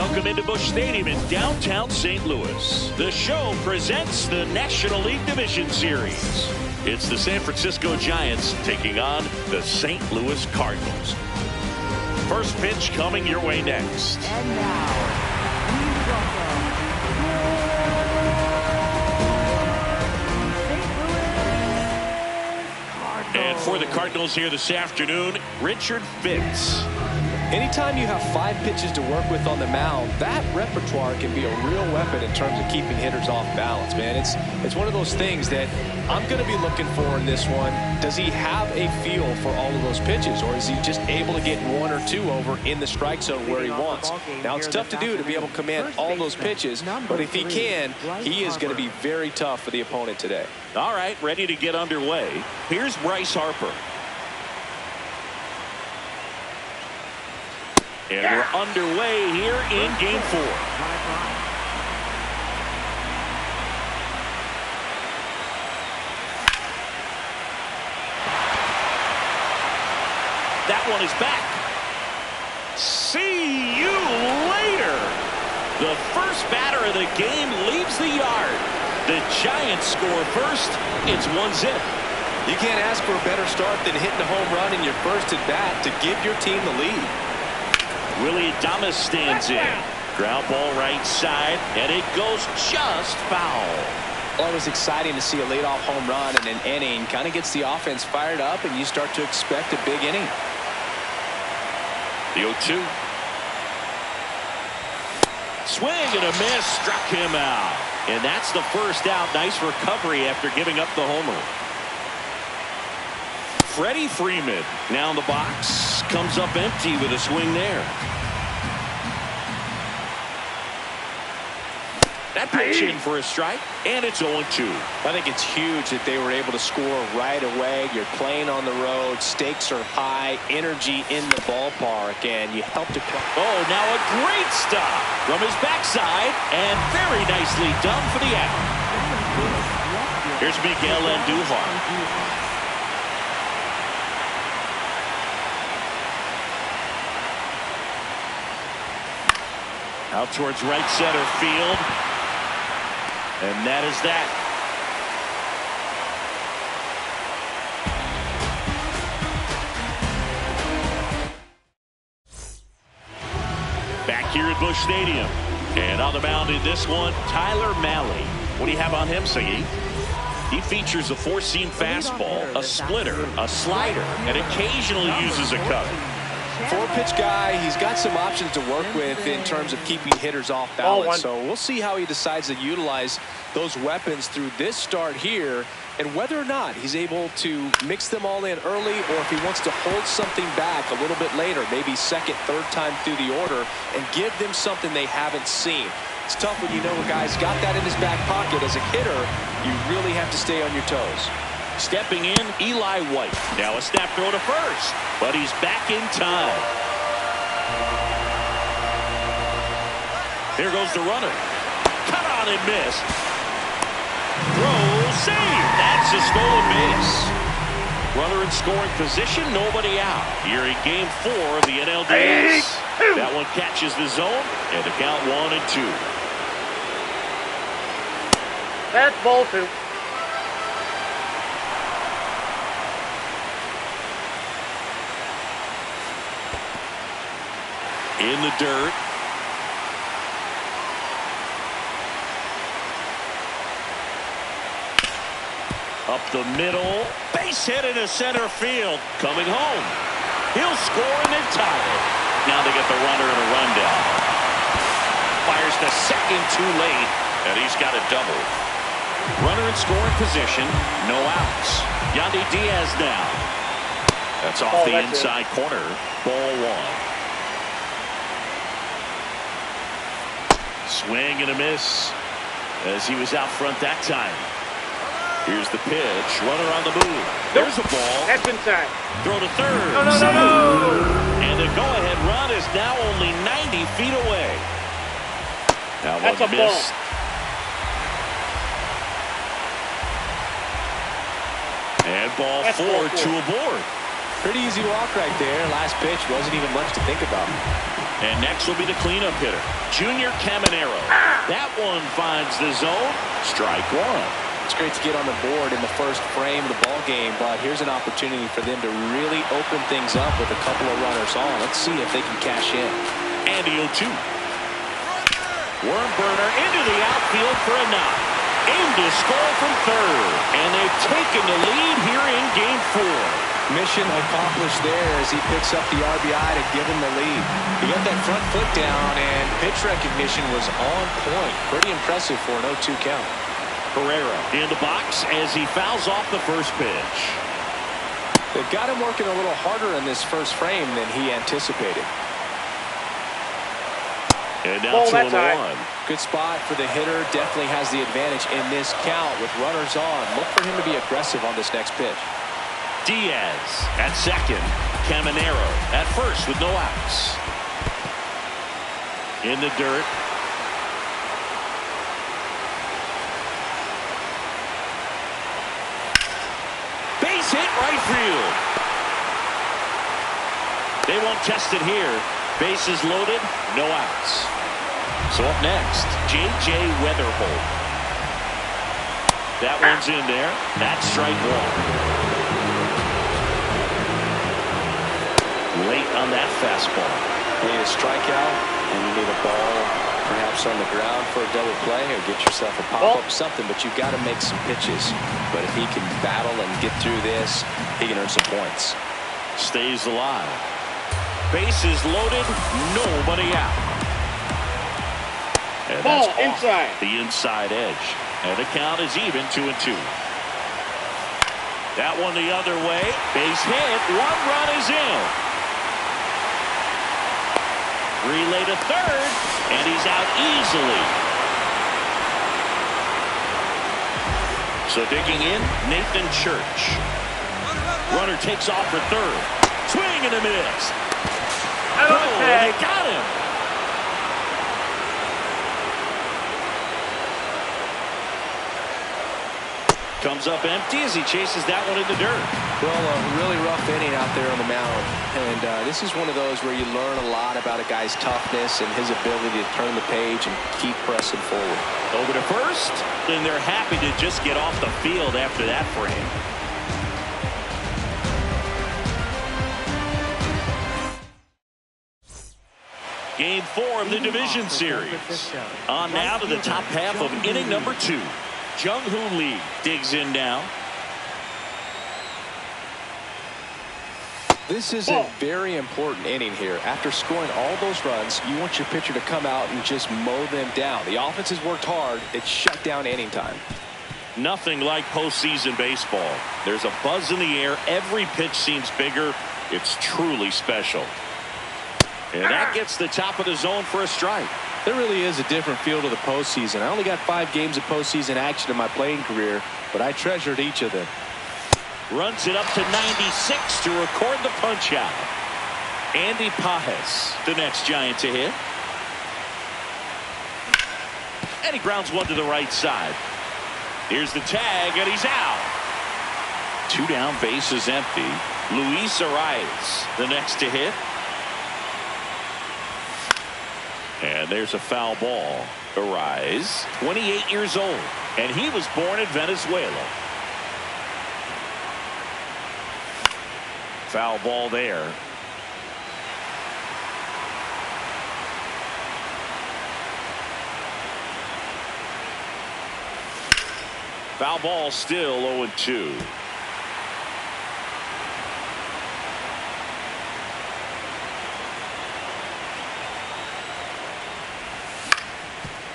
Welcome into Busch Stadium in downtown St. Louis. The show presents the National League Division Series. It's the San Francisco Giants taking on the St. Louis Cardinals. First pitch coming your way next. And now, please welcome St. Louis Cardinals. And for the Cardinals here this afternoon, Richard Fitz. Anytime you have 5 pitches to work with on the mound, that repertoire can be a real weapon in terms of keeping hitters off balance, man. It's one of those things that I'm going to be looking for in this one. Does he have a feel for all of those pitches, or is he just able to get 1 or 2 over in the strike zone where he wants? Now, it's tough to do to be able to command all those pitches, but if he can, he is going to be very tough for the opponent today. All right, ready to get underway. Here's Bryce Harper. And we're underway here in Game 4. That one is back. See you later. The first batter of the game leaves the yard. The Giants score first. It's 1-0. You can't ask for a better start than hitting a home run in your first at bat to give your team the lead. Willie Adames stands in. Ground ball right side, and it goes just foul. Well, it was exciting to see a leadoff home run in an inning. Kind of gets the offense fired up, and you start to expect a big inning. The 0-2. Swing and a miss, struck him out. And that's the first out. Nice recovery after giving up the homer. Freddie Freeman now in the box. Comes up empty with a swing there. That pitch in for a strike, and it's 0-2. I think it's huge that they were able to score right away. You're playing on the road. Stakes are high. Energy in the ballpark, and you help to... Oh, now a great stop from his backside, and very nicely done for the out. Here's Miguel Andujar. Out towards right center field. And that is that. Back here at Busch Stadium. And on the mound in this one, Tyler Mahle. What do you have on him, Siggy? He features a 4-seam fastball, a splitter, a slider, and occasionally uses a cutter. 4-pitch guy, he's got some options to work with in terms of keeping hitters off balance. So we'll see how he decides to utilize those weapons through this start here, and whether or not he's able to mix them all in early, or if he wants to hold something back a little bit later, maybe second, third time through the order, and give them something they haven't seen. It's tough when you know a guy's got that in his back pocket. As a hitter, you really have to stay on your toes. Stepping in, Eli White. Now a snap throw to first, but he's back in time. Here goes the runner. Cut on and missed. Throw, save. That's a stolen base. Runner in scoring position, nobody out. Here in Game 4 of the NLDS. That one catches the zone, and the count 1-2. That's ball 2. In the dirt. Up the middle. Base hit into center field. Coming home. He'll score and then tie it. Now they get the runner and a rundown. Fires to second too late, and he's got a double. Runner in scoring position. No outs. Yandy Diaz now. That's off the inside corner. Ball 1. Swing and a miss as he was out front that time. Here's the pitch. Runner on the move. There's a ball. That's inside. Throw to third. No. And the go-ahead run is now only 90 feet away. That That's one a missed. ball. And ball 4, 2 aboard. Pretty easy walk right there. Last pitch wasn't even much to think about. And next will be the cleanup hitter, Junior Caminero. That one finds the zone. Strike one. It's great to get on the board in the first frame of the ball game, but here's an opportunity for them to really open things up with a couple of runners on. Let's see if they can cash in. And the 0-2. Worm burner into the outfield for a knock. Aim to score from third. And they've taken the lead here in Game 4. Mission accomplished there as he picks up the RBI to give him the lead. He got that front foot down, and pitch recognition was on point. Pretty impressive for an 0-2 count. Herrera in the box as he fouls off the first pitch. They've got him working a little harder in this first frame than he anticipated. And now 2-1. Good spot for the hitter. Definitely has the advantage in this count with runners on. Look for him to be aggressive on this next pitch. Diaz at second. Caminero at first with no outs. In the dirt. Base hit right field. They won't test it here. Bases loaded, no outs. So up next, J.J. Weatherholt. That one's in there. That's strike one. Late on that fastball. You need a strikeout, and you need a ball perhaps on the ground for a double play, or get yourself a pop-up, something, but you've got to make some pitches. But if he can battle and get through this, he can earn some points. Stays alive. Bases loaded, nobody out. And ball that's inside. The inside edge. And the count is even 2-2. That one the other way. Base hit. One run is in. Relay to third. And he's out easily. So digging in, Nathan Church. Runner takes off for third. Swing and a miss. They got him. Comes up empty as he chases that one in the dirt. Well, a really rough inning out there on the mound. And this is one of those where you learn a lot about a guy's toughness and his ability to turn the page and keep pressing forward. Over to first, and they're happy to just get off the field after that frame. Game 4 of the division series. On now to the top half of inning number 2. Jung-Hoo Lee digs in now. This is a very important inning here. After scoring all those runs, you want your pitcher to come out and just mow them down. The offense has worked hard. It's shut down inning time. Nothing like postseason baseball. There's a buzz in the air. Every pitch seems bigger. It's truly special. And that gets the top of the zone for a strike. There really is a different feel to the postseason. I only got 5 games of postseason action in my playing career, but I treasured each of them. Runs it up to 96 to record the punch out. Andy Pajes, the next Giant to hit. And he grounds one to the right side. Here's the tag, and he's out. 2 down, base is empty. Luis Arias, the next to hit. And there's a foul ball. Arias, 28 years old, and he was born in Venezuela. Foul ball there. Foul ball still 0-2.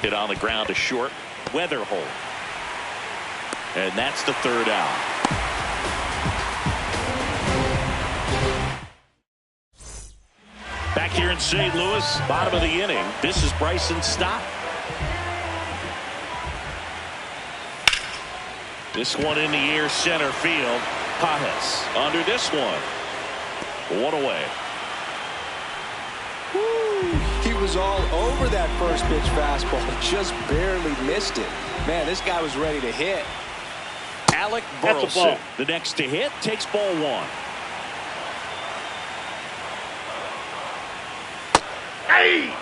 Hit on the ground to short. Weatherholt. And that's the 3rd out. Back here in St. Louis, bottom of the inning. This is Bryson Stott. This one in the air, center field. Pajes under this one. One away. He was all over that first pitch fastball, just barely missed it. Man, this guy was ready to hit. Alec Burleson, the next to hit, takes ball 1. Hey!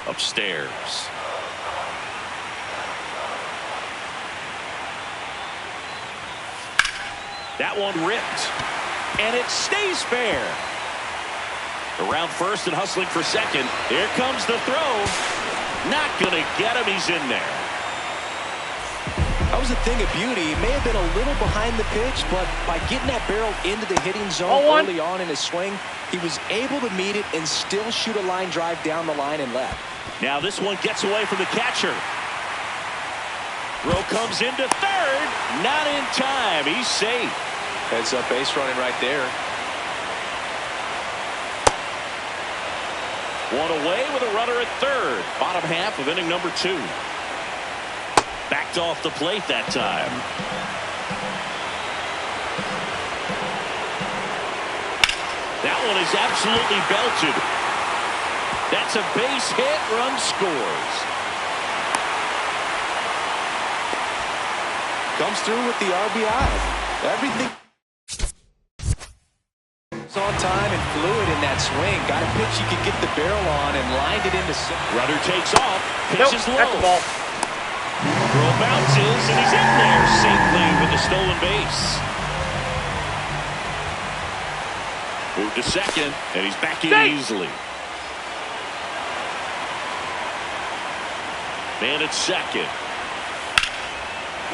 Upstairs. That one ripped. And it stays fair. Around first and hustling for second. Here comes the throw. Not going to get him. He's in there. That was a thing of beauty. He may have been a little behind the pitch, but by getting that barrel into the hitting zone early on in his swing, he was able to meet it and still shoot a line drive down the line and left. Now this one gets away from the catcher. Throw comes into third. Not in time. He's safe. Heads up base running right there. One away with a runner at third. Bottom half of inning number 2. Backed off the plate that time. That one is absolutely belted. That's a base hit. Run scores. Comes through with the RBI. Everything on time and fluid in that swing. Got a pitch you could get the barrel on and lined it into center. Runner takes off. Pitches low. That's the ball. Throw bounces, and he's in there safely with the stolen base. Move to second, and he's backing easily. Man at second.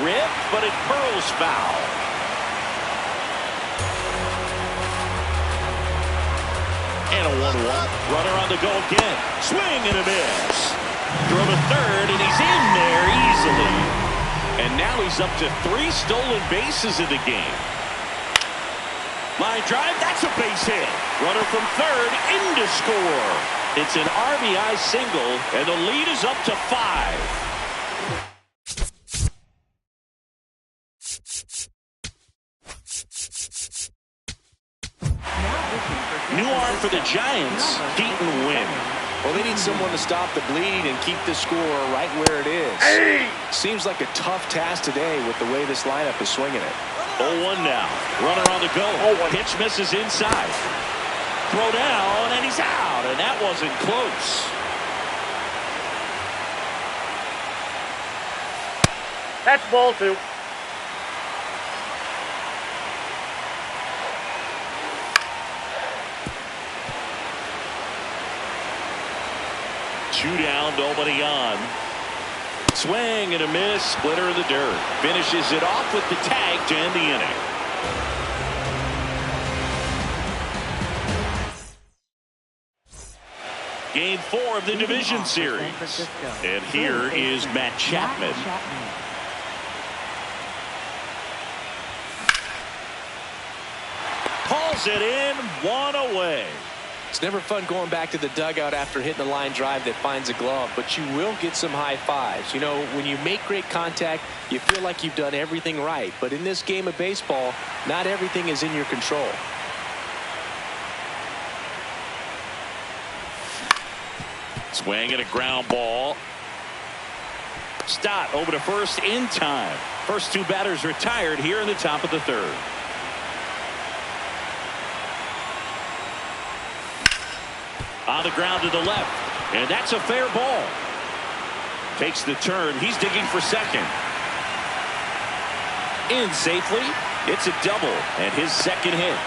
Rip, but it curls foul. And a 1-1. Runner on the go again. Swing and a miss. Throw to third, and he's in there easily. And now he's up to 3 stolen bases in the game. Line drive, that's a base hit. Runner from third in to score. It's an RBI single, and the lead is up to 5. New arm for the Giants, Keaton Wynn. Well, they need someone to stop the bleed and keep the score right where it is. Hey! Seems like a tough task today with the way this lineup is swinging it. 0-1 now. Runner on the go. Pitch misses inside. Throw down, and he's out, and that wasn't close. That's ball 2. Two down, nobody on. Swing and a miss, splitter in the dirt. Finishes it off with the tag to end the inning. Game 4 of the division series. And here is Matt Chapman. Pulls it in, 1 away. It's never fun going back to the dugout after hitting a line drive that finds a glove, but you will get some high fives. You know, when you make great contact, you feel like you've done everything right. But in this game of baseball, not everything is in your control. Swing and a ground ball. Stott over to first in time. First 2 batters retired here in the top of the 3rd. On the ground to the left, and that's a fair ball. Takes the turn. He's digging for second. In safely. It's a double and his second hit.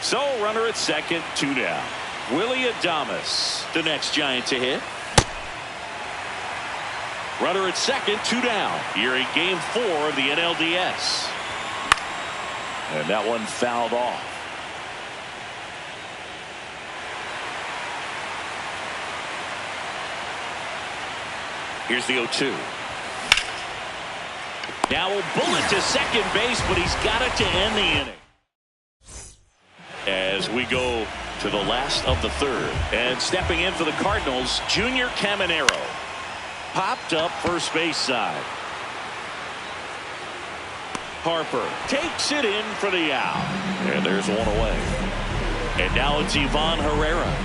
So runner at second, 2 down. Willie Adames, the next Giant to hit. Runner at second, 2 down. Here in game 4 of the NLDS. And that one fouled off. Here's the 0-2. Now a bullet to second base, but he's got it to end the inning. As we go to the last of the 3rd. And stepping in for the Cardinals, Junior Caminero. Popped up first base side. Harper takes it in for the out. And there's 1 away. And now it's Ivan Herrera.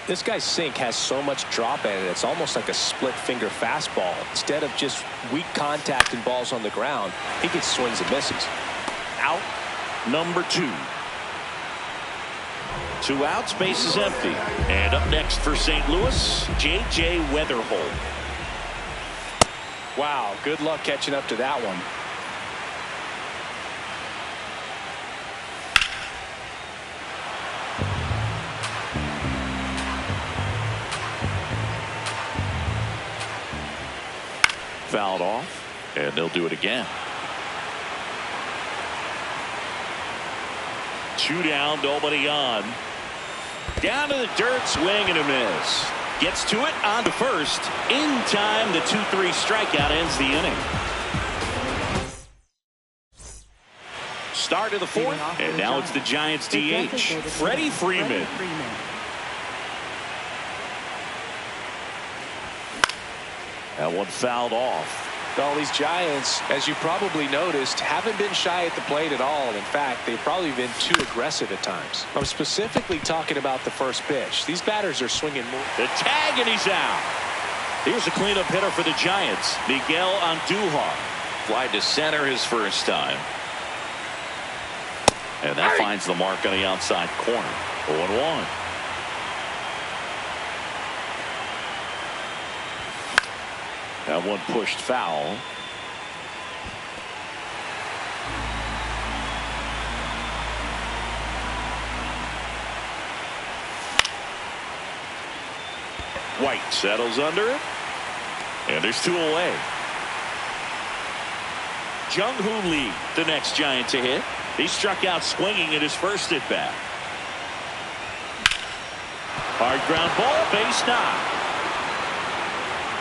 This guy's sink has so much drop in it. It's almost like a split finger fastball. Instead of just weak contact and balls on the ground, he gets swings and misses. Out number 2. 2 outs, base is empty. And up next for St. Louis, J.J. Weatherholt. Wow, good luck catching up to that one. Fouled off, and they'll do it again. 2 down, nobody on. Down to the dirt, swing and a miss. Gets to it, on to first. In time, the 2-3 strikeout ends the inning. Start of the 4th, and now it's the Giants DH, Freddie Freeman. That one fouled off. Well, these Giants, as you probably noticed, haven't been shy at the plate at all. In fact, they've probably been too aggressive at times. I'm specifically talking about the first pitch. These batters are swinging more. The tag, and he's out. Here's a cleanup hitter for the Giants, Miguel Andujar. Fly to center his first time. And that finds the mark on the outside corner. 0-1. That one pushed foul. White settles under it. And there's 2 away. Jung-Hoo Lee, the next Giant to hit. He struck out swinging at his first at bat. Hard ground ball, base knock.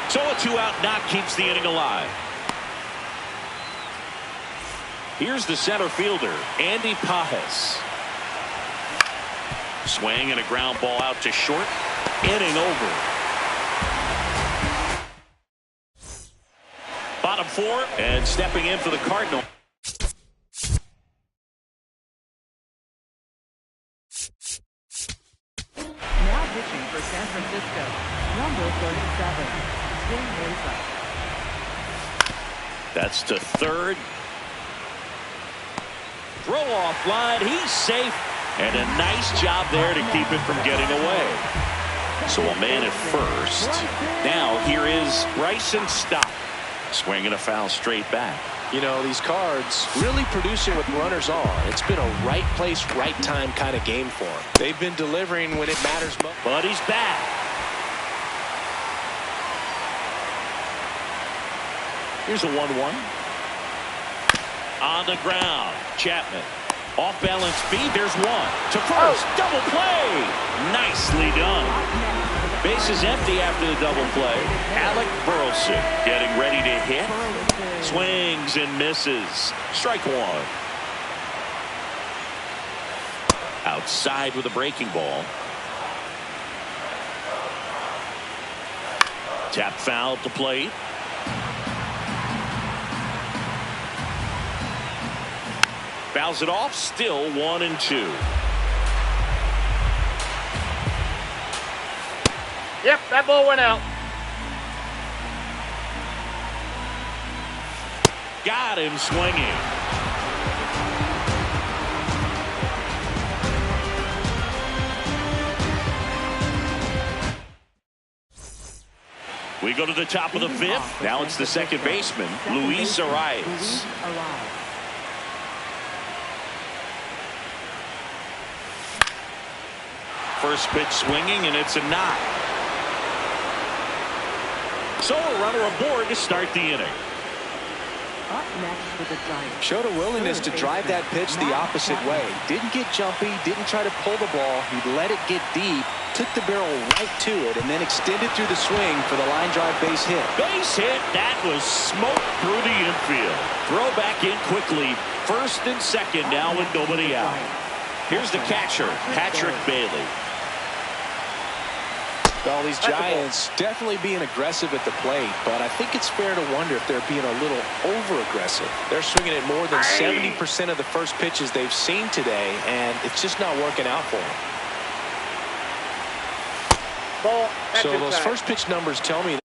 So a 2-out knock keeps the inning alive. Here's the center fielder, Andy Pajes. Swing and a ground ball out to short. Inning over. Bottom 4, and stepping in for the Cardinal. Now pitching for San Francisco, number 37. That's to third. Throw off line. He's safe. And a nice job there to keep it from getting away. So a man at first. Now here is Bryson Stott. Swinging a foul straight back. You know, these Cards really producing with runners on. It's been a right place, right time kind of game for them. They've been delivering when it matters most. But he's back. Here's a 1-1. On the ground, Chapman. Off balance feed, there's one. To first, double play. Nicely done. Base is empty after the double play. Alec Burleson getting ready to hit. Swings and misses. Strike 1. Outside with a breaking ball. Tap foul to plate. Fouls it off, still 1-2. Yep, that ball went out. Got him swinging. We go to the top of the 5th. Now it's the second baseman, Luis Arias. First pitch swinging, and it's a knock. So a runner aboard to start the inning. Up next for the Giants. Showed a willingness to drive that pitch the opposite way. Didn't get jumpy, didn't try to pull the ball. He let it get deep, took the barrel right to it, and then extended through the swing for the line drive base hit. Base hit, that was smoke through the infield. Throw back in quickly. First and second now with nobody out. Here's the catcher, Patrick Bailey. Well, these Giants definitely being aggressive at the plate, but I think it's fair to wonder if they're being a little over-aggressive. They're swinging at more than 70% of the first pitches they've seen today, and it's just not working out for them. Ball. So those first pitch numbers tell me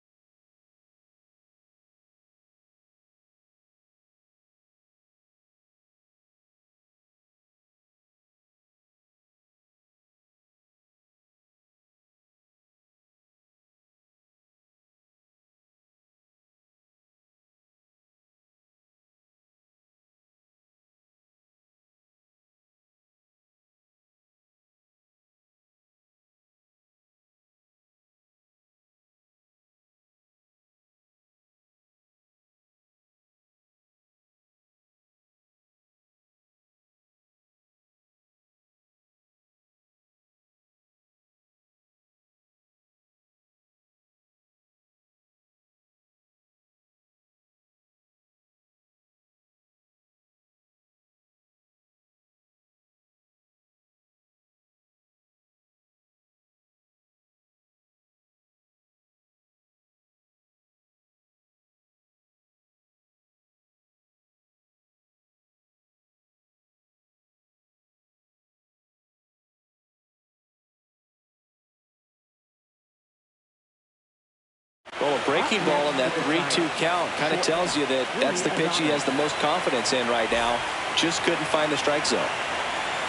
well, a breaking ball in that 3-2 count kind of tells you that that's the pitch he has the most confidence in right now. Just couldn't find the strike zone.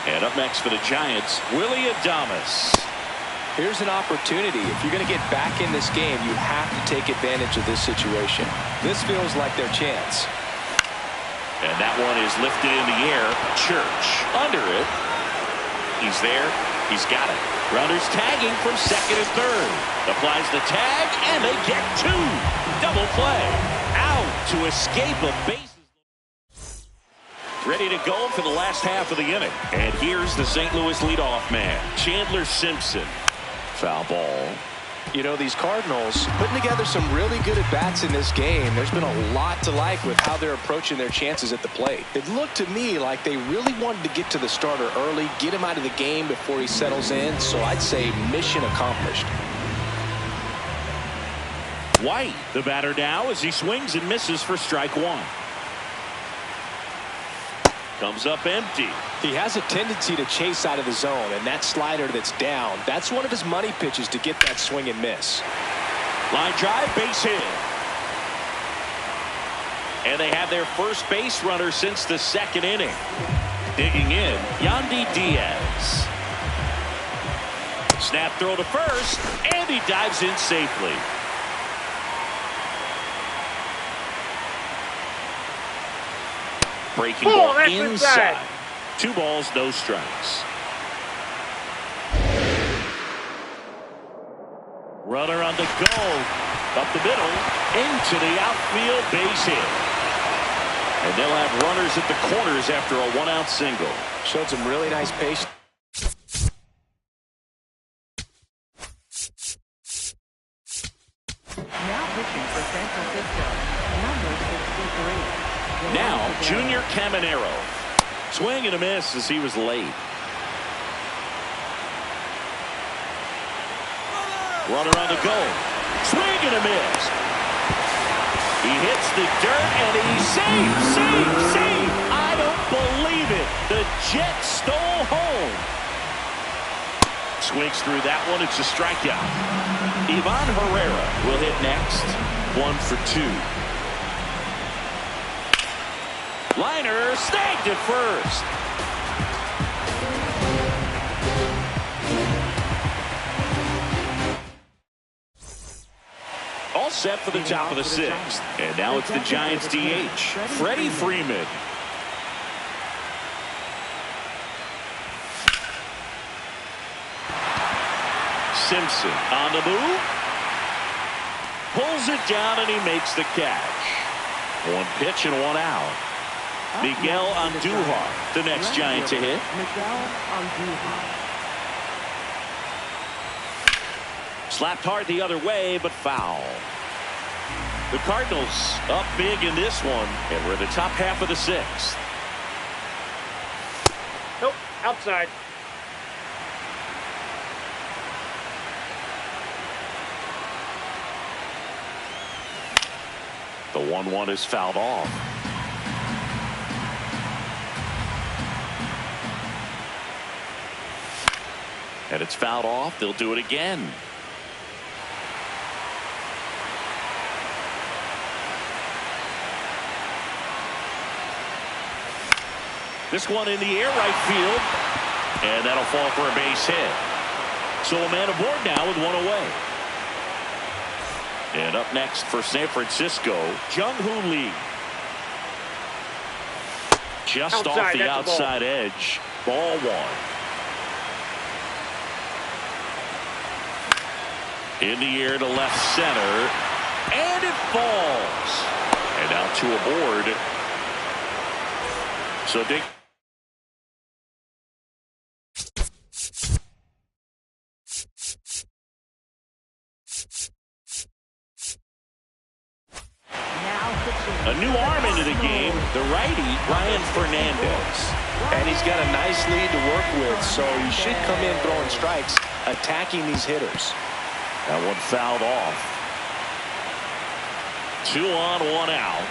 And up next for the Giants, Willie Adames. Here's an opportunity. If you're going to get back in this game, you have to take advantage of this situation. This feels like their chance. And that one is lifted in the air. Church under it. He's there. He's got it. Runners tagging from second and third. Applies the tag, and they get two. Double play. Out to escape a base. Ready to go for the last half of the inning. And here's the St. Louis leadoff man, Chandler Simpson. Foul ball. You know, these Cardinals putting together some really good at-bats in this game. There's been a lot to like with how they're approaching their chances at the plate. It looked to me like they really wanted to get to the starter early, get him out of the game before he settles in. So I'd say mission accomplished. White, the batter now, as he swings and misses for strike one. Comes up empty. He has a tendency to chase out of the zone, and that slider that's down, that's one of his money pitches to get that swing and miss. Line drive, base hit. And they have their first base runner since the second inning. Digging in, Yandy Diaz. Snap throw to first, and he dives in safely. Breaking ball inside. 2 balls, no strikes. Runner on the go. Up the middle. Into the outfield, base hit. And they'll have runners at the corners after a 1-out single. Showed some really nice patience. Now pitching for San Francisco, number 63. Now, Junior Caminero. Swing and a miss as he was late. Runner on the go. Swing and a miss. He hits the dirt and he save. I don't believe it. The Jets stole home. Swings through that one. It's a strikeout. Ivan Herrera will hit next. 1 for 2. Liner snagged at first. All set for the top of the 6th. And now it's the Giants DH, Freddie Freeman. Simpson on the move. Pulls it down and he makes the catch. 1 pitch and 1 out. Miguel Andujar, the next Giant to hit. Slapped hard the other way, but foul. The Cardinals up big in this one, and we're in the top half of the 6th. Nope, outside. The 1-1 is fouled off. And it's fouled off. They'll do it again. This one in the air, right field. And that'll fall for a base hit. So a man aboard now with one away. And up next for San Francisco, Jung-Hoo Lee. Just off the outside edge. Ball one. In the air to left center. And it falls. And now two aboard. So Dick. A new arm into the game, the righty, Brian Fernandez. And he's got a nice lead to work with, so he should come in throwing strikes, attacking these hitters. That one fouled off. 2 on, 1 out.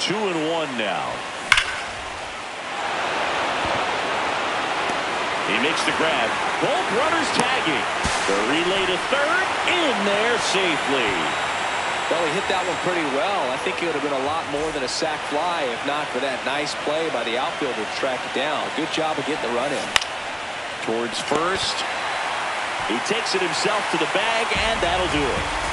Two and one now. He makes the grab. Both runners tagging. The relay to third. In there safely. Well, he hit that one pretty well. I think it would have been a lot more than a sac fly if not for that nice play by the outfielder to track it down. Good job of getting the run in. Towards first. He takes it himself to the bag, and that'll do it.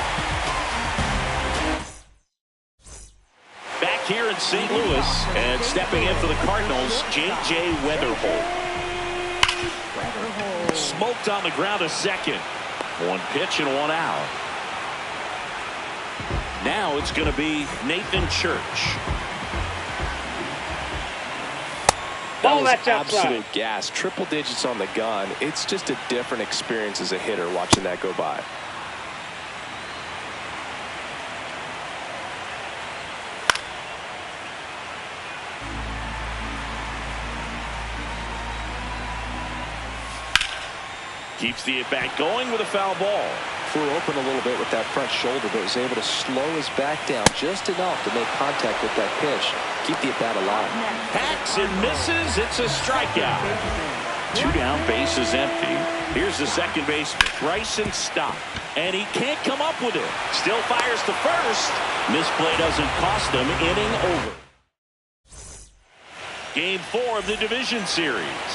Back here in St. Louis, and stepping in for the Cardinals, J.J. Weatherholt. Smoked on the ground a second. One pitch and one out. Now it's going to be Nathan Church. That was absolute gas. Triple digits on the gun. It's just a different experience as a hitter watching that go by. Keeps the at-bat going with a foul ball. Flew open a little bit with that front shoulder, but was able to slow his back down just enough to make contact with that pitch. Keep the at-bat alive. Hacks and misses. It's a strikeout. 2 down, base is empty. Here's the second baseman, Bryson Stott. And he can't come up with it. Still fires to first. Misplay doesn't cost him. Inning over. Game 4 of the division series.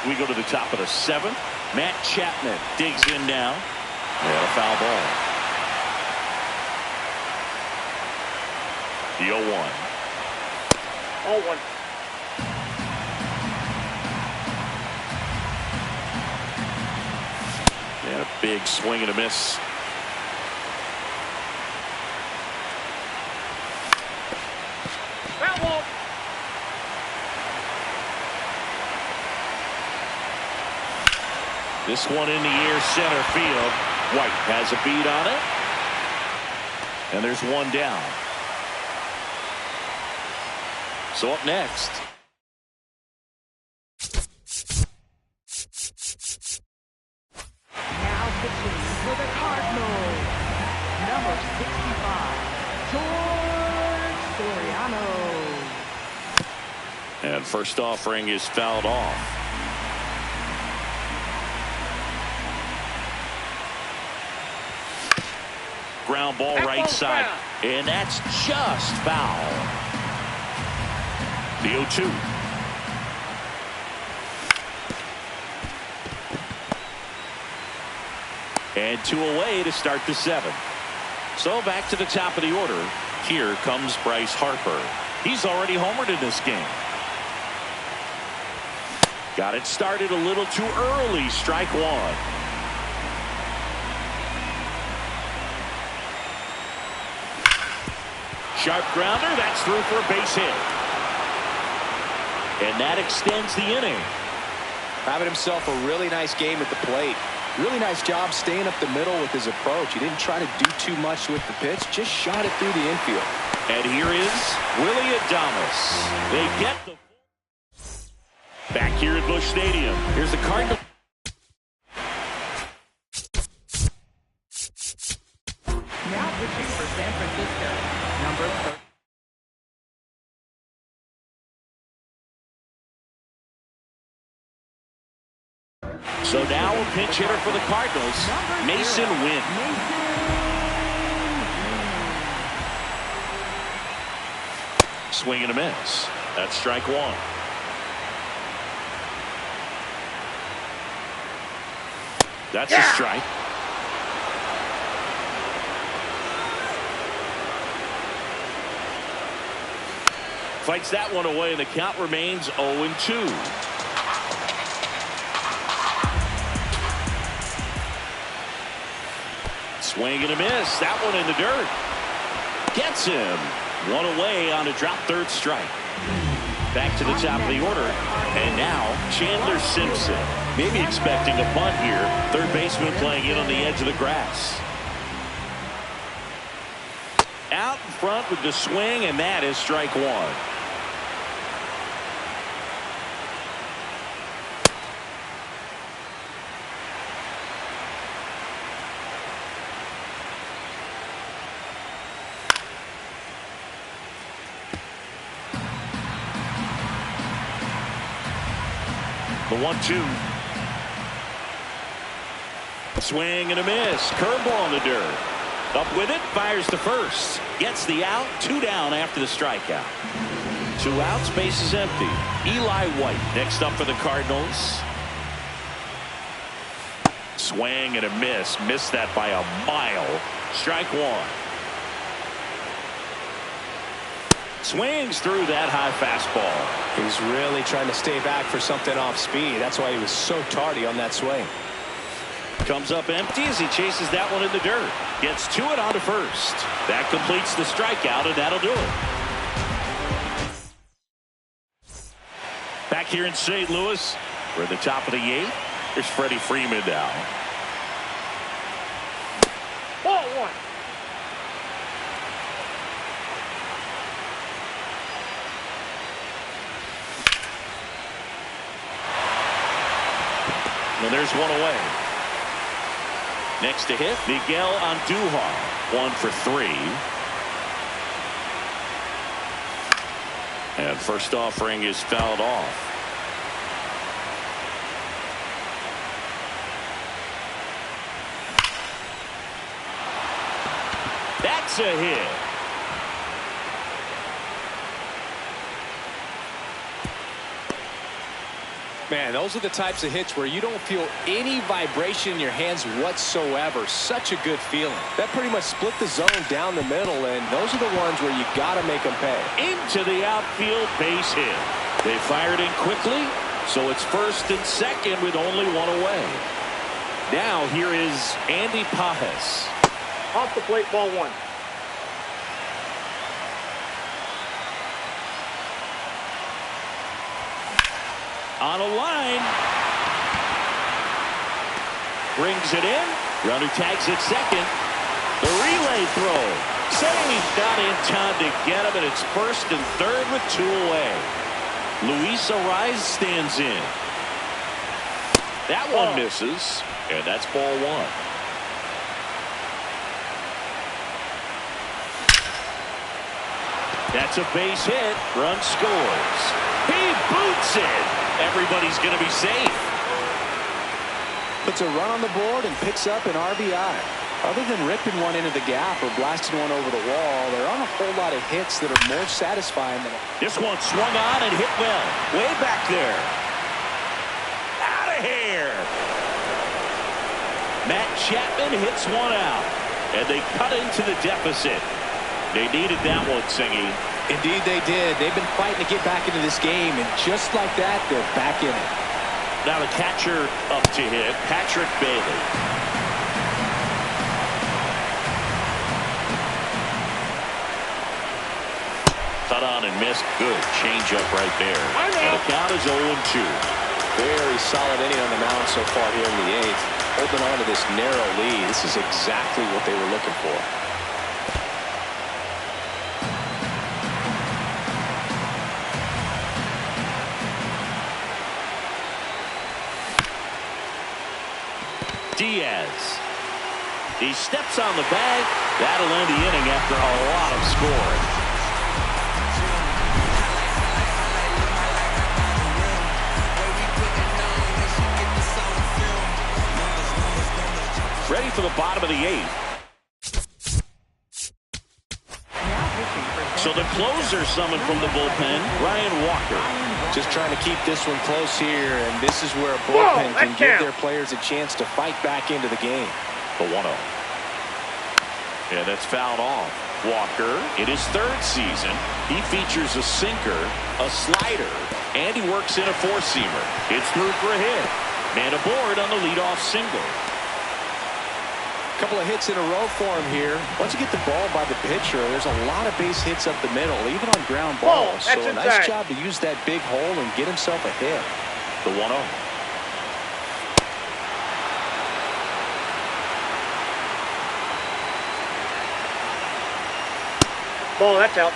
We go to the top of the 7th. Matt Chapman digs in now. And a foul ball. The 0-1. 0-1. And a big swing and a miss. Foul ball. This one in the air, center field. White has a beat on it. And there's one down. So up next. Now pitching for the Cardinals, number 65, George Soriano. And first offering is fouled off. Ground ball right side. And that's just foul. The 0-2. And 2 away to start the 7th. So back to the top of the order. Here comes Bryce Harper. He's already homered in this game. Got it started a little too early. Strike 1. Sharp grounder, that's through for a base hit. And that extends the inning. Having himself a really nice game at the plate. Really nice job staying up the middle with his approach. He didn't try to do too much with the pitch, just shot it through the infield. And here is Willie Adames. They get the back here at Busch Stadium. Here's the Cardinals. Now pitching for San So now a pinch hitter for the Cardinals, Mason Wynn. Swing and a miss. That's strike one. That's a strike. Fights that one away, and the count remains 0-2. Swing and a miss. That one in the dirt. Gets him. One away on a drop third strike. Back to the top of the order. And now Chandler Simpson. Maybe expecting a bunt here. Third baseman playing in on the edge of the grass. Out in front with the swing, and that is strike one. The 1-2. Swing and a miss. Curveball in the dirt. Up with it. Fires to first. Gets the out. 2 down after the strikeout. 2 outs. Base is empty. Eli White next up for the Cardinals. Swing and a miss. Missed that by a mile. Strike one. Swings through that high fastball. He's really trying to stay back for something off speed. That's why he was so tardy on that swing. Comes up empty as he chases that one in the dirt. Gets to it onto first. That completes the strikeout, and that'll do it. Back here in St. Louis, we're at the top of the 8th. Here's Freddie Freeman now. Ball one. And there's one away. Next to hit, Miguel Andujar. 1 for 3. And first offering is fouled off. That's a hit. Man, those are the types of hits where you don't feel any vibration in your hands whatsoever. Such a good feeling. That pretty much split the zone down the middle, and those are the ones where you got to make them pay. Into the outfield, base hit. They fired in quickly, so it's first and second with only 1 away. Now here is Andy Pajes. Off the plate, ball one. On a line. Brings it in. Runner tags at second. The relay throw. Saved. Not in time to get him, and it's first and third with 2 away. Luis Ariz stands in. That one misses, and that's ball 1. That's a base hit. Run scores. He boots it. Everybody's going to be safe. Puts a run on the board and picks up an RBI. Other than ripping one into the gap or blasting one over the wall, there aren't a whole lot of hits that are more satisfying than this one swung on and hit well. Way back there. Out of here. Matt Chapman hits one out. And they cut into the deficit. They needed that one, Singy. Indeed they did. They've been fighting to get back into this game, and just like that, they're back in it. Now the catcher up to hit, Patrick Bailey. Cut on and missed. Good changeup right there. And the count is 0-2. Very solid inning on the mound so far here in the 8th. Holding on to this narrow lead. This is exactly what they were looking for. Diaz. He steps on the bag. That'll end the inning after a lot of scoring. ready for the bottom of the 8th. So the closer summoned from the bullpen, Ryan Walker. Just trying to keep this one close here, and this is where a bullpen can give their players a chance to fight back into the game. The 1-0. Yeah, that's fouled off. Walker, in his 3rd season, he features a sinker, a slider, and he works in a 4-seamer. It's through for a hit. Man aboard on the leadoff single. Couple of hits in a row for him here. Once you get the ball by the pitcher, there's a lot of base hits up the middle, even on ground balls. So a nice job to use that big hole and get himself a hit. The 1-0. Ball, that's out.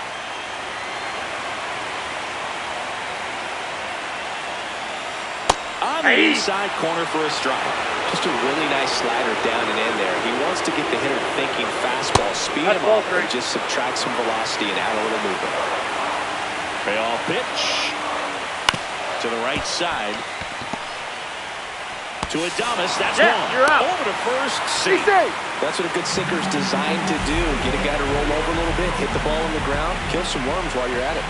On the inside corner for a strike. Just a really nice slider down and in there. He wants to get the hitter thinking fastball, speed him up, and just subtract some velocity and add a little movement. Payoff pitch to the right side. To Adames, that's one. You're out. Over to first, safe. That's what a good sinker is designed to do. Get a guy to roll over a little bit, hit the ball on the ground, kill some worms while you're at it.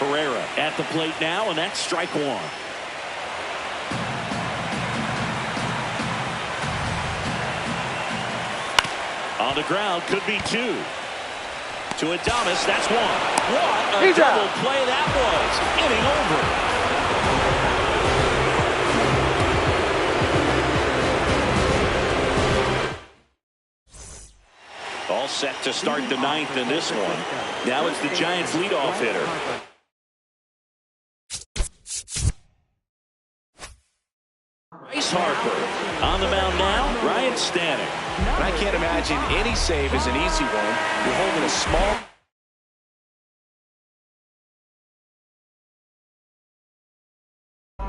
Pereira at the plate now, and that's strike 1. On the ground, could be 2. To Adames, that's 1. What a double play that was. Inning over. All set to start the 9th in this one. Now it's the Giants' leadoff hitter. Bryce Harper on the mound now. Ryan Stanek. And I can't imagine any save is an easy one. You're holding a small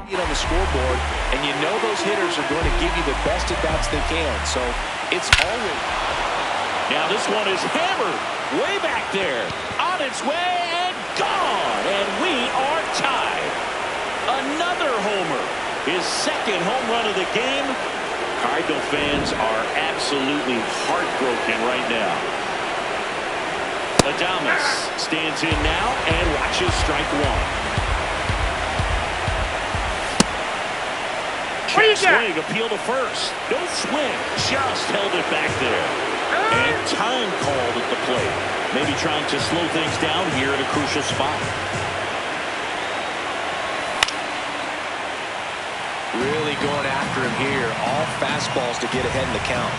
lead on the scoreboard, and you know those hitters are going to give you the best at-bats they can. So it's always. Now this one is hammered way back there. On its way and gone. And we are tied. Another homer. His 2nd home run of the game. Cardinal fans are absolutely heartbroken right now. Adames stands in now and watches strike 1. Swing, appeal to first. No swing, just held it back there. And time called at the plate. Maybe trying to slow things down here at a crucial spot. Really going after him here. All fastballs to get ahead in the count.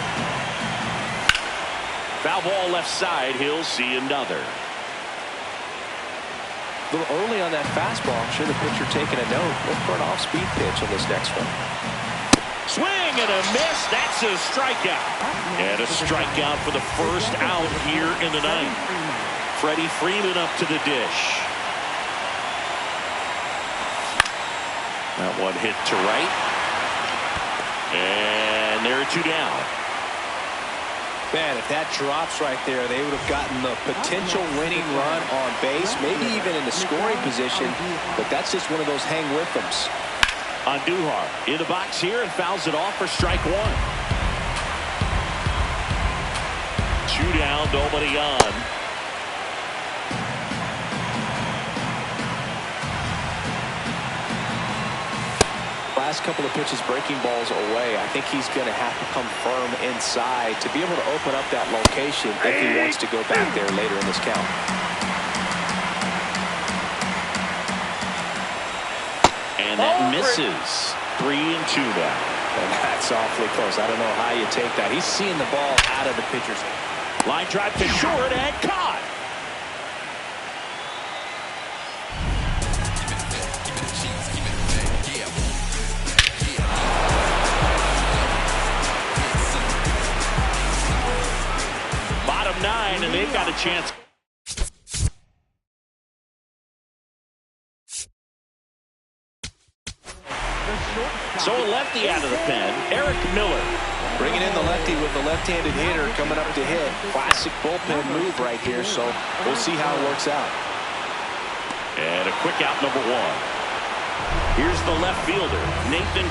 Foul ball left side. He'll see another. A little early on that fastball. I'm sure the pitcher taking a note. Look for an off-speed pitch on this next one. Swing and a miss. That's a strikeout. And a strikeout for the first out here in the 9th. Freddie Freeman up to the dish. That one hit to right. And there are 2 down. Man, if that drops right there, they would have gotten the potential winning run on base, maybe even in the scoring position, but that's just one of those hang with thems. Andujar in the box here and fouls it off for strike 1. 2 down, nobody on. Last couple of pitches breaking balls away. I think he's going to have to come firm inside to be able to open up that location if he wants to go back there later in this count. And that misses. 3-2 now. And that's awfully close. I don't know how you take that. He's seeing the ball out of the pitcher's hand. Line drive to short and caught. Bottom 9, and they've got a chance. So a lefty out of the pen, Eric Miller. Bringing in the lefty with the left-handed hitter coming up to hit. Classic bullpen move right here, so we'll see how it works out. And a quick out, number 1. Here's the left fielder, Nathan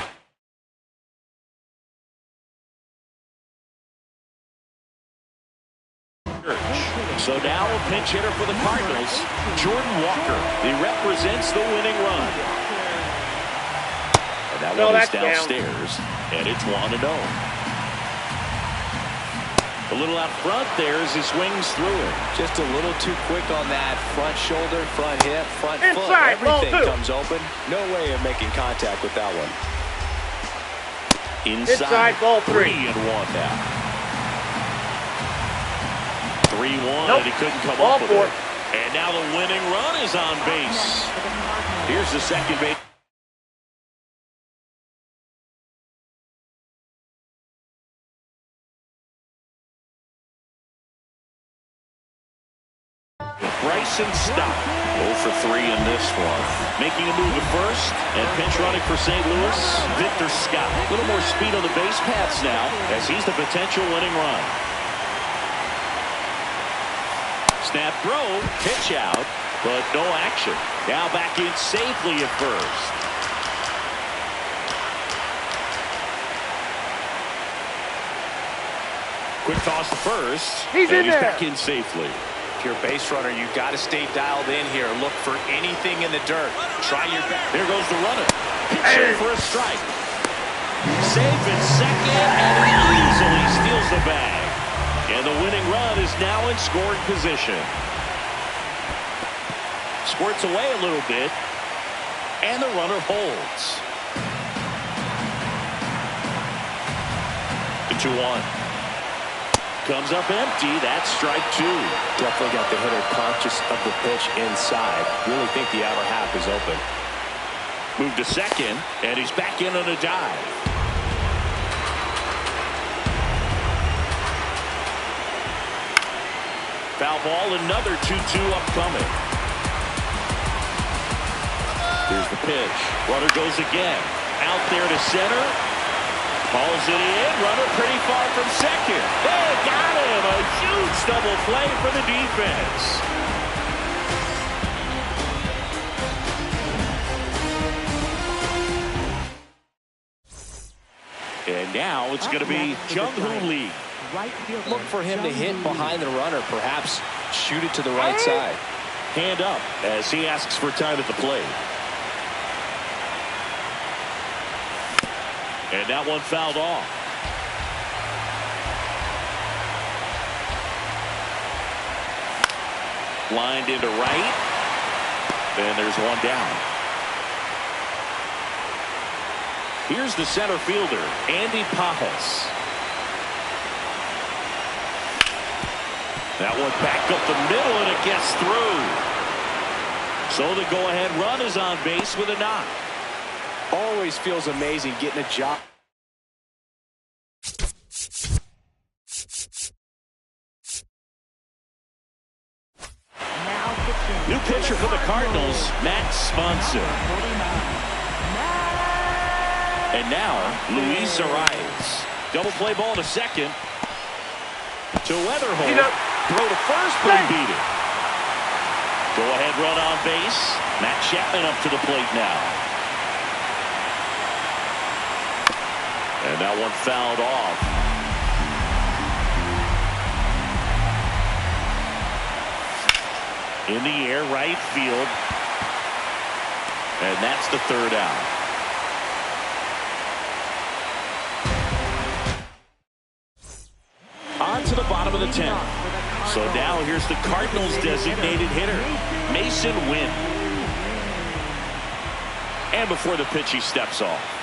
pinch hitter for the Cardinals, Jordan Walker. He represents the winning run. And that one is downstairs, and it's 1-0. A little out front there as he swings through it. Just a little too quick on that front shoulder, front hip, front foot. Inside, Everything comes open. No way of making contact with that one. Inside ball 3. 3-1 now. 3-1, Nope. and he couldn't come Ball up with 4. it. And now the winning run is on base. Here's the second base. Bryson Stott, 0 for 3 in this one. Making a move at first, and pinch running for St. Louis, Victor Scott. A little more speed on the base paths now, as he's the potential winning run. Snap throw, pitch out, but no action. Now back in safely at first. Quick toss to first, He's and in there. back in safely. If you're a base runner, you got to stay dialed in here. Look for anything in the dirt. Try your best. There goes the runner. Pitch for a strike. Safe at second, and he easily steals the bag. And the winning run is now in scoring position. Squirts away a little bit, and the runner holds. The 2-1. Comes up empty. That's strike 2. Definitely got the hitter conscious of the pitch inside. Really think the outer half is open. Move to second, and he's back in on a dive. Foul ball, another 2-2 upcoming. Here's the pitch. Runner goes again. Out there to center. Hauls it in. Runner pretty far from second. They got him. A huge double play for the defense. And now it's going to be Jung-Hoo Lee. Right fielder. Look for him to hit behind the runner, perhaps shoot it to the right side. Hand up as he asks for time at the plate. And that one fouled off. Lined into right. And there's one down. Here's the center fielder, Andy Pajas. That one back up the middle, and it gets through. So the go-ahead run is on base with a knock. Always feels amazing getting a job. Now pitching. New pitcher for the Cardinals, Matt Swanson. And now, Luis Arias. Double play ball to second. To Weatherholt. Throw to first, but he beat it. Go-ahead run on base. Matt Chapman up to the plate now. And that one fouled off. In the air, right field. And that's the third out. On to the bottom of the 10th. So now here's the Cardinals' designated hitter, Mason Wynn. And before the pitch, he steps off.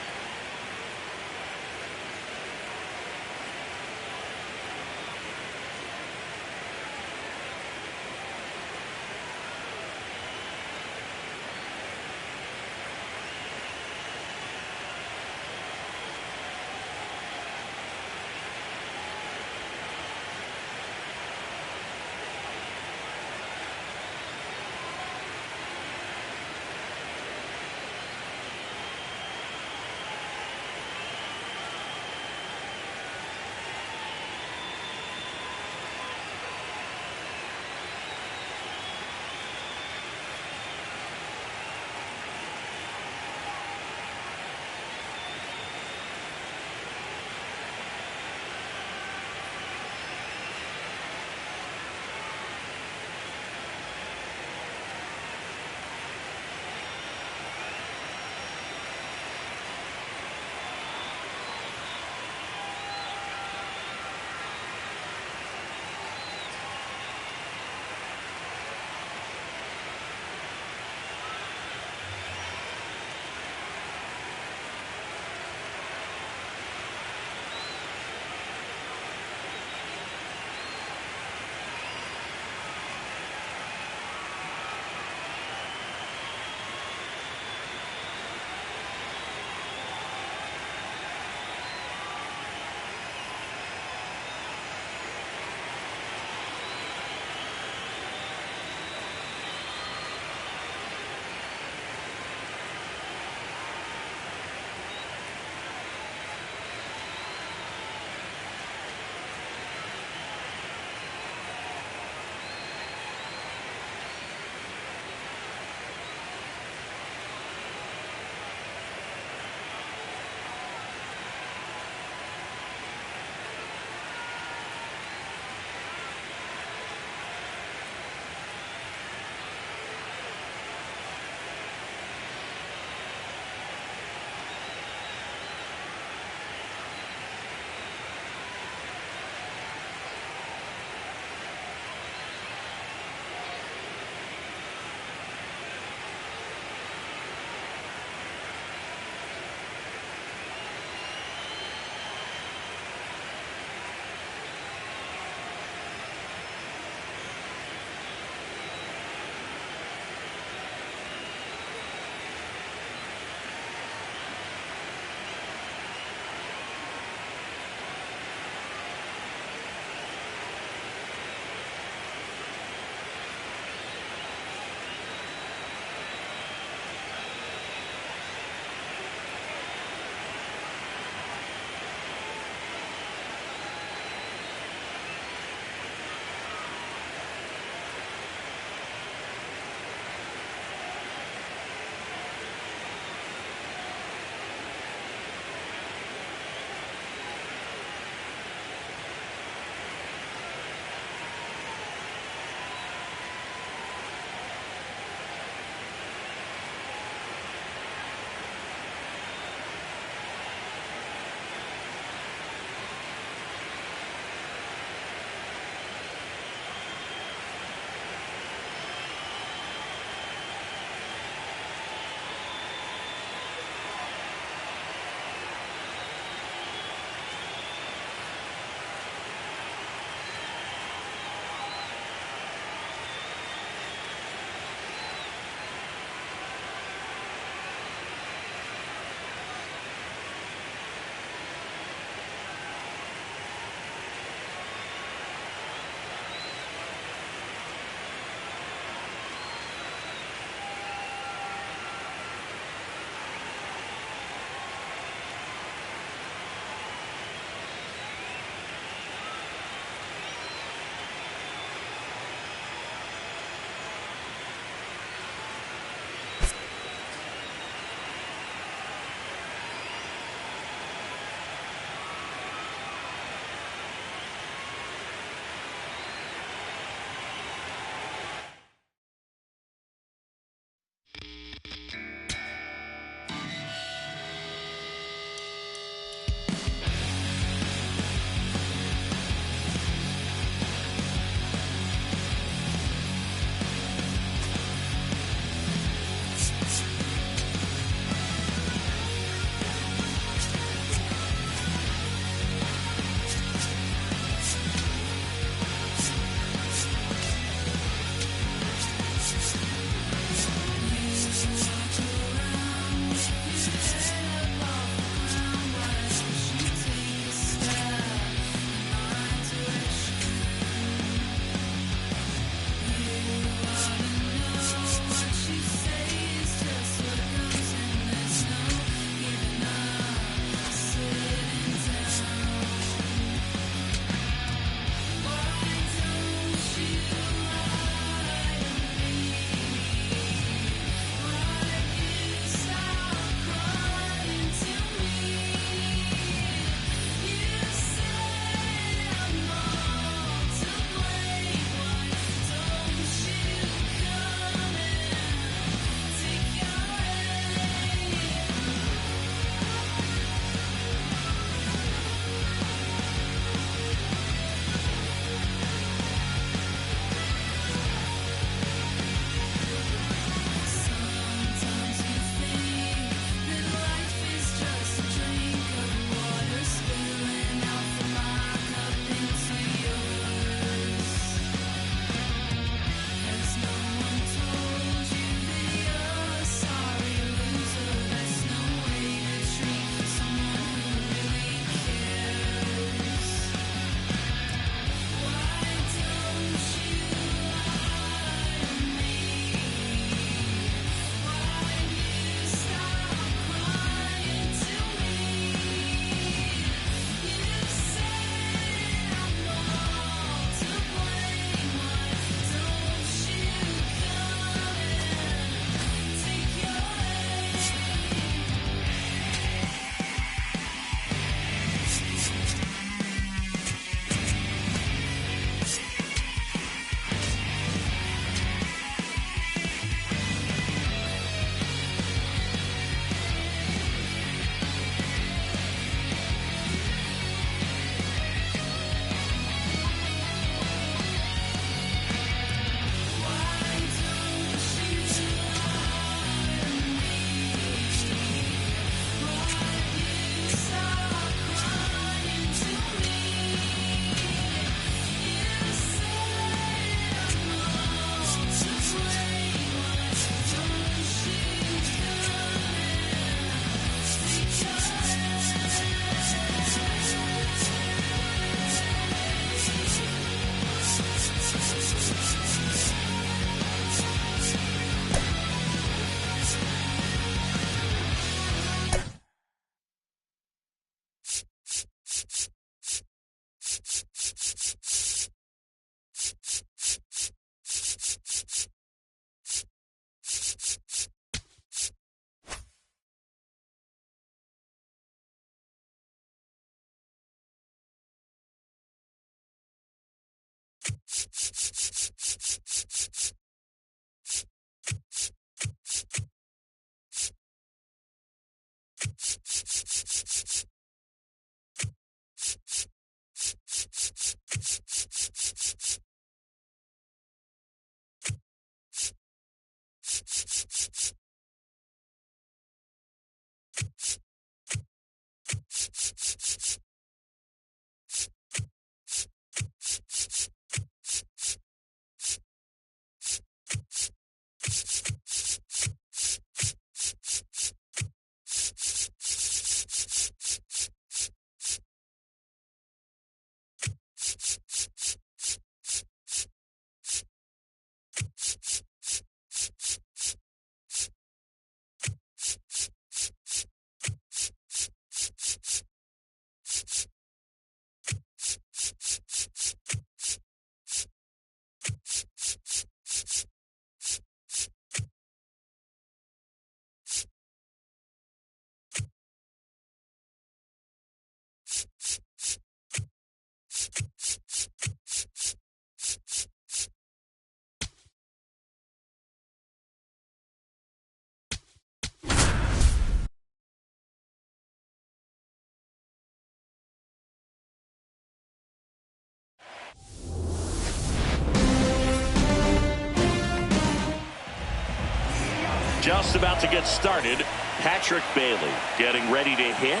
Just about to get started. Patrick Bailey getting ready to hit.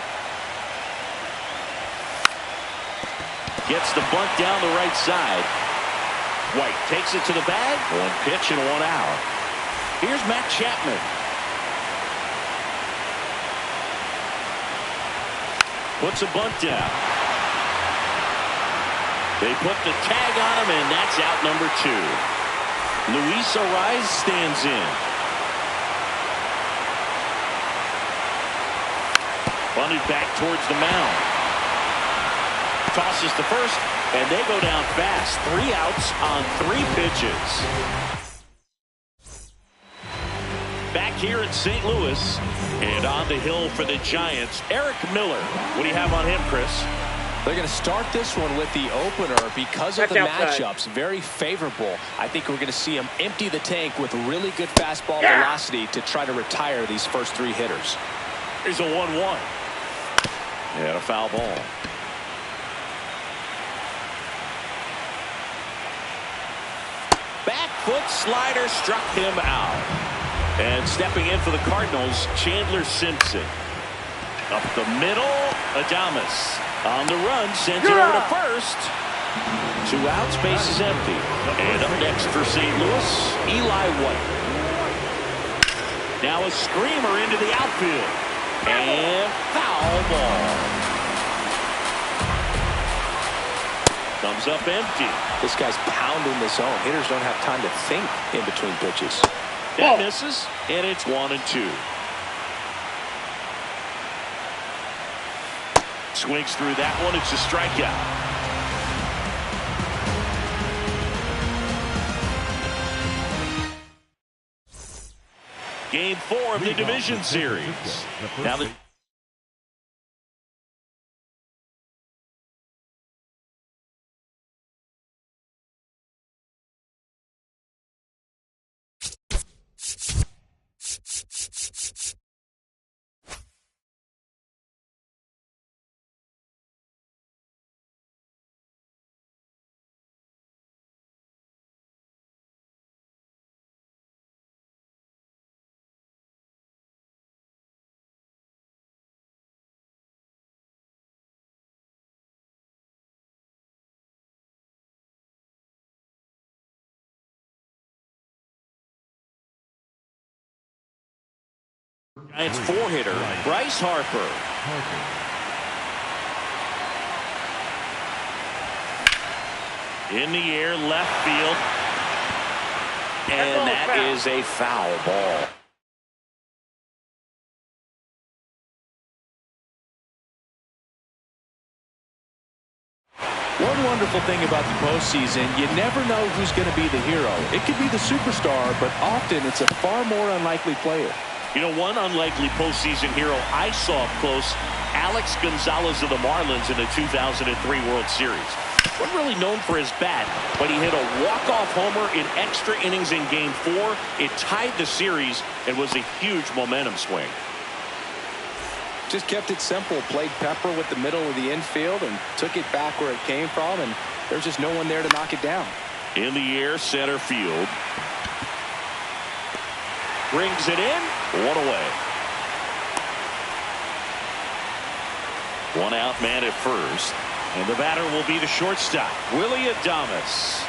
Gets the bunt down the right side. White takes it to the bag. One pitch and one out. Here's Matt Chapman. Puts a bunt down. They put the tag on him, and that's out number 2. Luis Ariz stands in. Bunted back towards the mound. Tosses to first, and they go down fast. 3 outs on 3 pitches. Back here in St. Louis, and on the hill for the Giants, Eric Miller. What do you have on him, Chris? They're going to start this one with the opener because of the matchups. Very favorable. I think we're going to see him empty the tank with really good fastball velocity to try to retire these first 3 hitters. Here's a 1-1. And a foul ball. Back foot slider struck him out. And stepping in for the Cardinals, Chandler Simpson. Up the middle, Adames. On the run, sends it over to first. 2 outs, base is empty. And up next for St. Louis, Eli White. Now a screamer into the outfield. And foul ball. Comes up empty. This guy's pounding the zone. Hitters don't have time to think in between pitches. That misses, and it's 1-2. Swings through that one. It's a strikeout. Game 4 of the division series. Now the Giants 4-hitter, Bryce Harper. In the air, left field. And that is a foul ball. One wonderful thing about the postseason, you never know who's going to be the hero. It could be the superstar, but often it's a far more unlikely player. You know, one unlikely postseason hero I saw up close, Alex Gonzalez of the Marlins in the 2003 World Series. Wasn't really known for his bat, but he hit a walk-off homer in extra innings in Game 4. It tied the series and was a huge momentum swing. Just kept it simple. Played pepper with the middle of the infield and took it back where it came from, and there's just no one there to knock it down. In the air, center field. Brings it in. One away. One out, man at first. And the batter will be the shortstop, Willie Adames.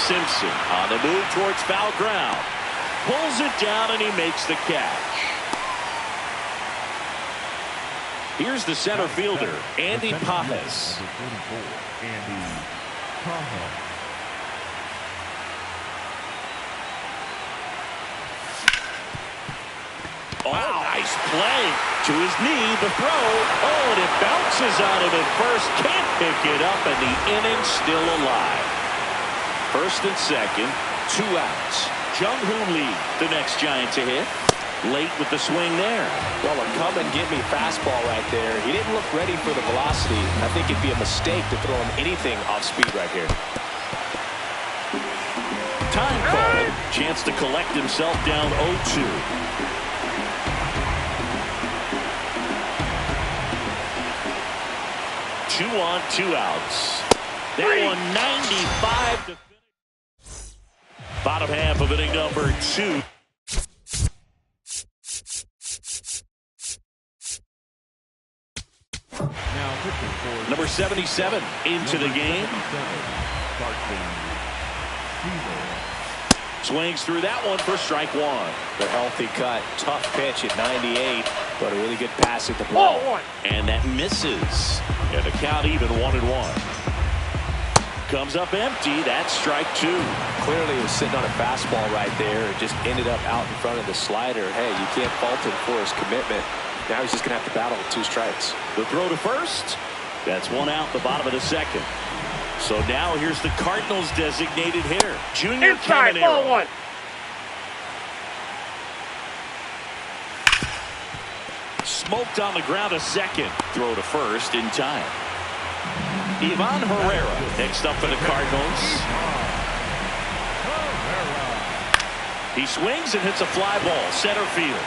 Simpson on the move towards foul ground. Pulls it down and he makes the catch. Here's the center fielder, Andy Pajas. Oh, nice play. To his knee, the throw. Oh, and it bounces on him at first. Can't pick it up, and the inning's still alive. First and second, 2 outs. Jung-Hoo Lee, the next Giant to hit. Late with the swing there. Well, a come and get me fastball right there. He didn't look ready for the velocity. I think it'd be a mistake to throw him anything off speed right here. Time call. Chance to collect himself down 0-2. 2 on, 2 outs. That one 95 to finish. Bottom half of inning number 2. Number 77 into the game. Swings through that one for strike 1. The healthy cut. Tough pitch at 98, but a really good pass at the ball. And that misses. And the count even 1-1. Comes up empty. That's strike 2. Clearly he was sitting on a fastball right there and just ended up out in front of the slider. Hey, you can't fault him for his commitment. Now he's just going to have to battle with 2 strikes. The throw to first. That's 1 out, the bottom of the second. So now here's the Cardinals' designated hitter, Junior Inside, ball Caminero. 1. Smoked on the ground a second. Throw to first in time. Ivan Herrera next up for the Cardinals. He swings and hits a fly ball, center field.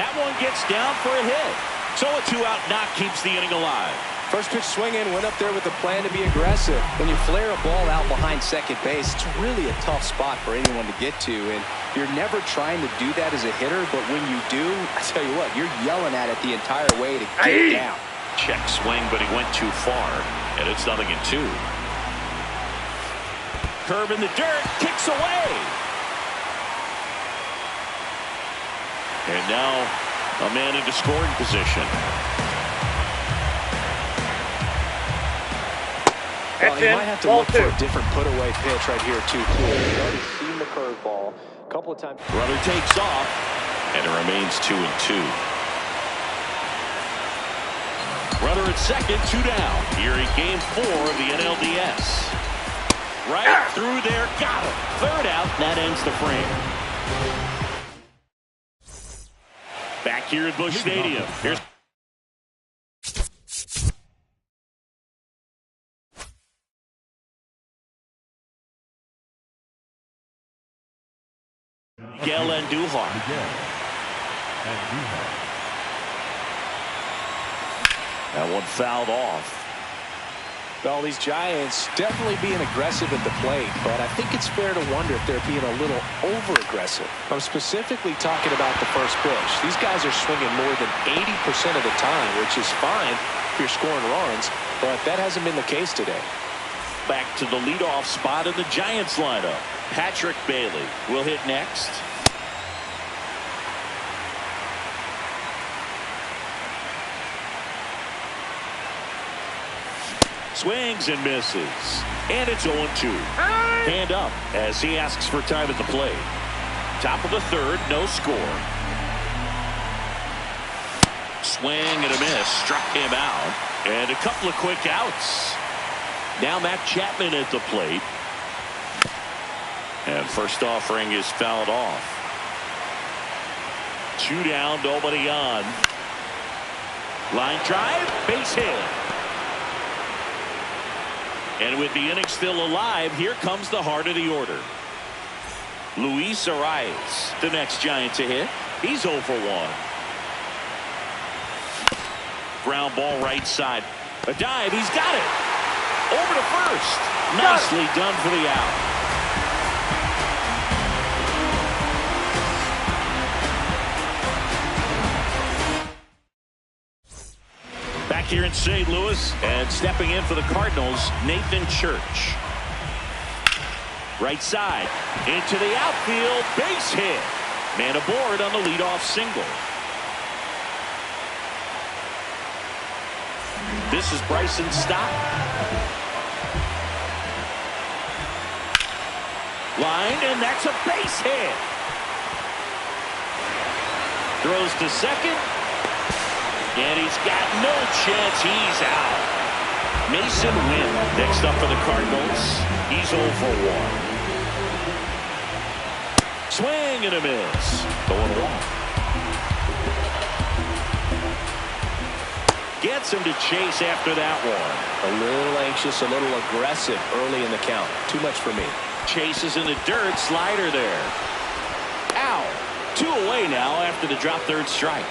That one gets down for a hit. So a 2-out knock keeps the inning alive. First pitch swinging, went up there with a plan to be aggressive. When you flare a ball out behind second base, it's really a tough spot for anyone to get to. And you're never trying to do that as a hitter, but when you do, I tell you what, you're yelling at it the entire way to get it down. Check swing, but he went too far, and it's 0-2. Curve in the dirt, kicks away. And now a man into scoring position. Well, he might have to look for a different put-away pitch right here, too. He's already seen the curveball a couple of times. Runner takes off, and it remains 2-2. Runner at second, 2 down. Here in Game 4 of the NLDS. Right through there, got him. Third out, that ends the frame. Back here at Busch Stadium. Here's Miguel Andujar. That one fouled off. Well, these Giants definitely being aggressive at the plate, but I think it's fair to wonder if they're being a little over-aggressive. I'm specifically talking about the first pitch. These guys are swinging more than 80% of the time, which is fine if you're scoring runs, but that hasn't been the case today. Back to the leadoff spot in the Giants lineup. Patrick Bailey will hit next. Swings and misses. And it's 0-2. Hand up as he asks for time at the plate. Top of the third, no score. Swing and a miss. Struck him out. And a couple of quick outs. Now Matt Chapman at the plate. And first offering is fouled off. 2 down, nobody on. Line drive, base hit. And with the inning still alive, here comes the heart of the order. Luis Arias, the next Giant to hit. He's 0 for 1. Ground ball right side. A dive. He's got it. Over to first. Nicely done for the out. Back here in St. Louis, and stepping in for the Cardinals, Nathan Church. Right side. Into the outfield. Base hit. Man aboard on the leadoff single. This is Bryson Stott. Line, and that's a base hit. Throws to second. And he's got no chance. He's out. Mason Wynn next up for the Cardinals. He's 0 for 1. Swing and a miss. 0-1. Gets him to chase after that one. A little anxious, a little aggressive early in the count. Too much for me. Chases in the dirt. Slider there. Ow. 2 away now after the drop third strike.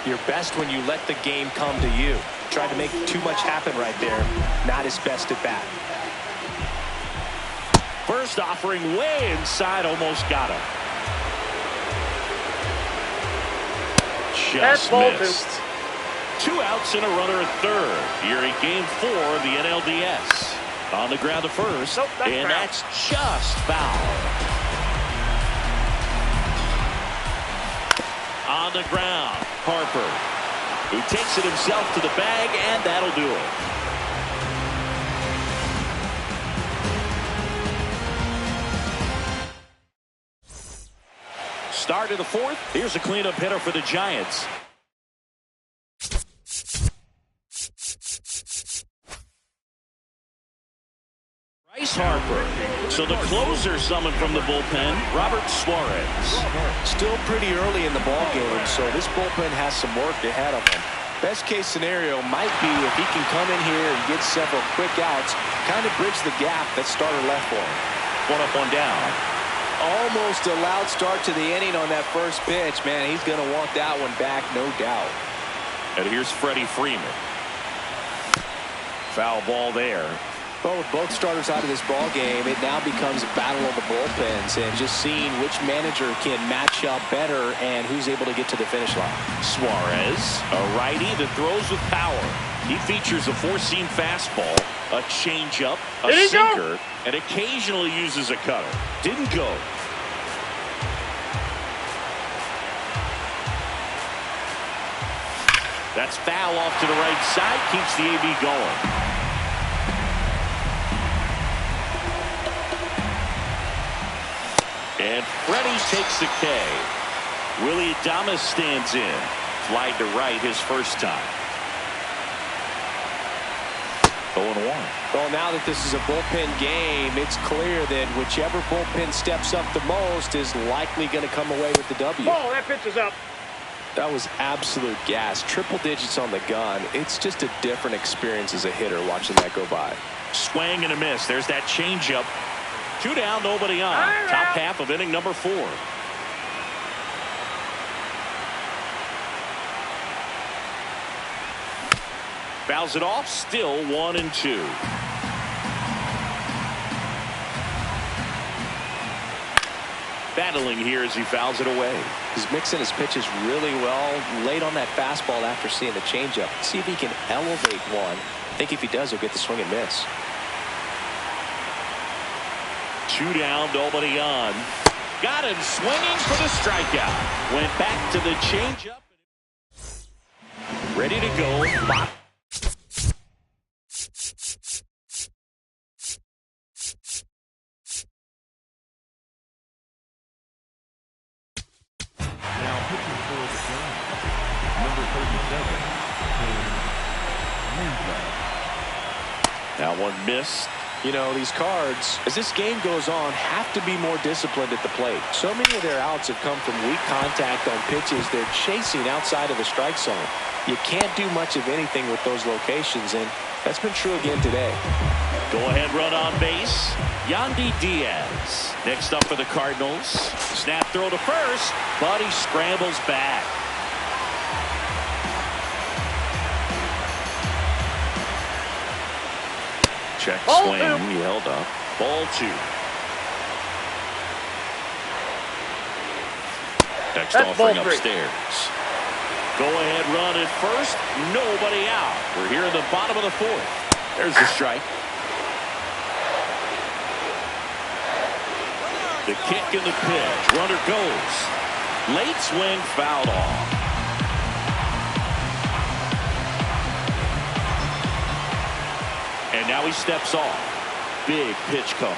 You're best when you let the game come to you. Tried to make too much happen right there. Not his best at bat. First offering way inside. Almost got him. Just missed. 2 outs and a runner at third. Here in game 4 of the NLDS. On the ground to first. Nope, and that's just foul. On the ground. Harper, who takes it himself to the bag, and that'll do it. Start of the 4th. Here's a cleanup hitter for the Giants. Bryce Harper. So the closer summoned from the bullpen, Robert Suarez. Still pretty early in the ball game, so this bullpen has some work ahead of him. Best case scenario might be if he can come in here and get several quick outs, kind of bridge the gap that starter left for him. 1 up, 1 down. Almost a loud start to the inning on that first pitch. Man, he's going to want that one back, no doubt. And here's Freddie Freeman. Foul ball there. Well, with both starters out of this ball game, it now becomes a battle of the bullpens and just seeing which manager can match up better and who's able to get to the finish line. Suarez, a righty that throws with power. He features a 4-seam fastball, a changeup, a sinker, and occasionally uses a cutter. Didn't go. That's foul off to the right side, keeps the AB going. And Freddie takes the K. Willie Adames stands in. Flied to right his first time. 0-1. Well, now that this is a bullpen game, it's clear that whichever bullpen steps up the most is likely going to come away with the W. Oh, that pitch is up. That was absolute gas. Triple digits on the gun. It's just a different experience as a hitter watching that go by. Swing and a miss. There's that changeup. 2 down, nobody on. Top half of inning number 4. Fouls it off. Still 1-2. Battling here as he fouls it away. He's mixing his pitches really well. Late on that fastball after seeing the changeup. See if he can elevate one. I think if he does, he'll get the swing and miss. 2 down, nobody on. Got him swinging for the strikeout. Went back to the changeup. Ready to go. Now pitching for the Giants, number 37, That one missed. You know, these Cards, as this game goes on, have to be more disciplined at the plate. So many of their outs have come from weak contact on pitches they're chasing outside of the strike zone. You can't do much of anything with those locations, and that's been true again today. Go-ahead run on base. Yandy Diaz. Next up for the Cardinals. Snap throw to first, but he scrambles back. Check swing. He held up. Ball 2. Next offering upstairs. Go-ahead run at first. Nobody out. We're here in the bottom of the 4th. There's the strike. The kick and the pitch. Runner goes. Late swing, fouled off. And now he steps off. Big pitch coming.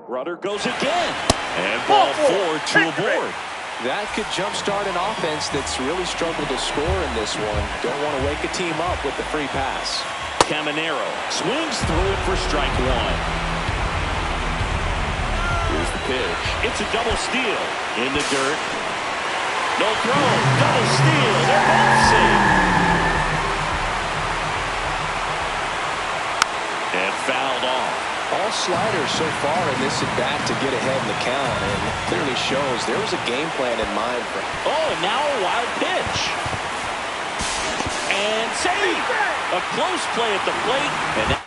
Runner goes again. And ball 4, 2 aboard. That could jumpstart an offense that's really struggled to score in this one. Don't want to wake a team up with the free pass. Caminero swings through it for strike 1. Here's the pitch. It's a double steal. In the dirt. No throw. Double steal. They're both safe. And fouled off. All sliders so far in this at-bat to get ahead in the count, and clearly shows there was a game plan in mind for him. Oh, and now a wild pitch. And save. A close play at the plate. And